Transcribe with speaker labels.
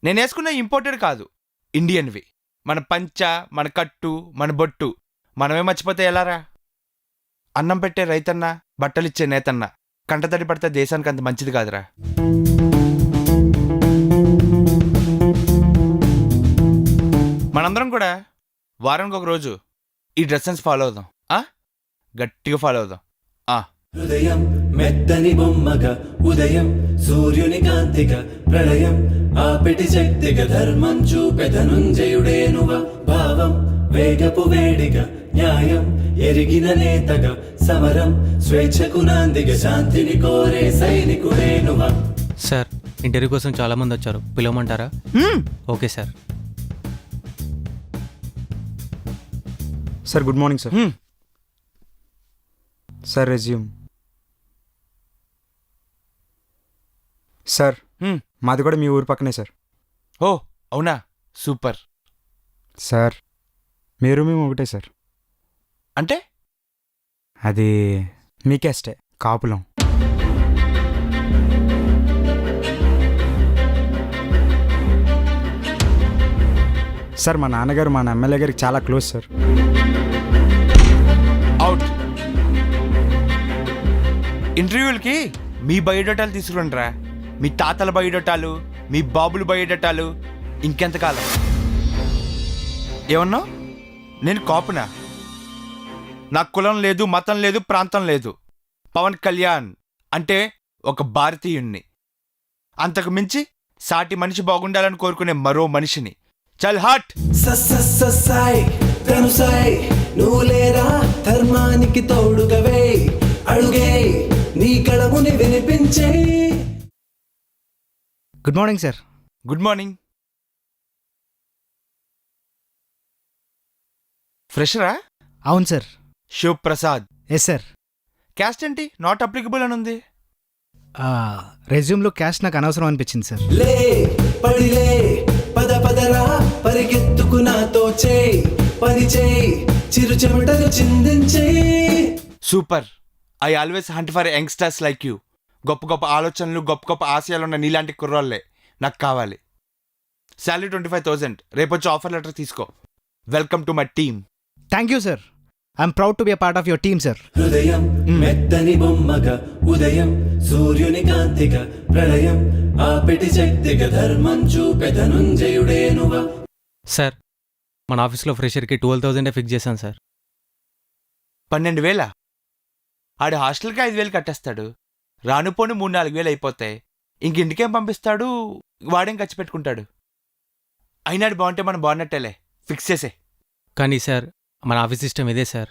Speaker 1: నేను వేసుకున్న ఇంపోర్టెడ్ కాదు, ఇండియన్వి. మన పంచ, మన కట్టు, మన బొట్టు మనమే మర్చిపోతే ఎలారా? అన్నం పెట్టే రైతన్న, బట్టలిచ్చే నేతన్న కంటతడి పడితే దేశానికి అంత మంచిది కాదురా. మనందరం కూడా వారానికి ఒక రోజు ఈ డ్రెస్ సెన్స్ ఫాలో అవుదాం. గట్టిగా ఫాలో అవుదాం.
Speaker 2: హృదయం మెత్తని బొమ్మగా, ఉదయం సూర్యుని కాంతిగా, ప్రళయం ఆపిటి శక్తిగా, ధర్మం చూపెదనుంజయుడేనువ, భావం వేగపు వేడిగా, న్యాయం ఎరిగిన నేతగా, సమరం స్వేచ్ఛకు నాందిగా, శాంతిని కోరే సైనికుడేనువ.
Speaker 3: సార్, ఇంటర్వ్యూ కోసం చాలా మంది వచ్చారు, పిలవమంటారా? Okay sir.
Speaker 4: Sir good morning sir. Sir resume. Sir మాది కూడా మీ ఊరు పక్కనే సార్.
Speaker 1: ఓ అవునా, సూపర్.
Speaker 4: సార్ మీరు మేము ఒకటే సార్.
Speaker 1: అంటే
Speaker 4: అది మీకేస్టే, కాపులం. సార్ మా నాన్నగారు మన ఎమ్మెల్యే గారికి చాలా క్లోజ్ సార్.
Speaker 1: అవుట్. ఇంటర్వ్యూలకి మీ బయోడేటాలు తీసుకురండిరా. మీ తాతల బయోడేటాలు, మీ బాబుల బయోడేటాలు. ఇంకెంతకాలం? ఏమన్నా? నేను కాపునా? నాకు కులం లేదు, మతం లేదు, ప్రాంతం లేదు. పవన్ కళ్యాణ్ అంటే ఒక భారతీయుణ్ణి. అంతకు మించి సాటి మనిషి బాగుండాలని కోరుకునే మరో మనిషిని. చల్ హాట్.
Speaker 2: సై ధనుసై నువ్వు లేరా, ధర్మానికి తోడుగవే, అడుగే నీ కళముని వినిపించే.
Speaker 4: Good morning sir.
Speaker 1: Good morning. ఫ్రెషరా?
Speaker 4: అవును sir.
Speaker 1: Shiv Prasad.
Speaker 4: Yes sir.
Speaker 1: Caste ఏంటి? నాట్ అప్లికబుల్ అని ఉంది.
Speaker 4: రెజ్యూమ్లో క్యాస్ట్ నాకు అనవసరం అనిపించింది సార్.
Speaker 2: లే పడిలే పద పదరా, పరిగెత్తుకు నాతో చేయి, పని చేయి, చిరు చెమటలు చిందించే.
Speaker 1: Super. I always hunt for youngsters like you. గొప్ప గొప్ప ఆలోచనలు, గొప్ప గొప్ప ఆశయాలు ఉన్న నీలాంటి కుర్రోళ్ళే నాకు కావాలి. శాలరీ 25,000. రేపొచ్చి ఆఫర్ లెటర్ తీసుకో. Welcome to my team.
Speaker 4: Thank you sir. I'm proud to be a part of your team sir.
Speaker 2: హృదయం మెత్తని బొమ్మగా, ఉదయం సూర్యుని కాంతిగా, ప్రళయం ఆపిటి శక్తిగా, ధర్మం చూపెదనుంజయుడేనువ.
Speaker 3: సార్, మన ఆఫీస్లో ఫ్రెషర్కి 12,000 ఫిక్స్ చేశాను సార్.
Speaker 1: 12,000? ఆడు హాస్టల్కి 5,000 కట్టేస్తాడు. రానుపోని 3-4,000 అయిపోతాయి. ఇంకేం పంపిస్తాడు? వాడేం ఖర్చు పెట్టుకుంటాడు? అయినాడు బాగుంటే మనం బాగున్నట్టేలే. ఫిక్స్ చేసే.
Speaker 3: కానీ సార్, మన ఆఫీస్ సిస్టమ్ ఇదే సార్.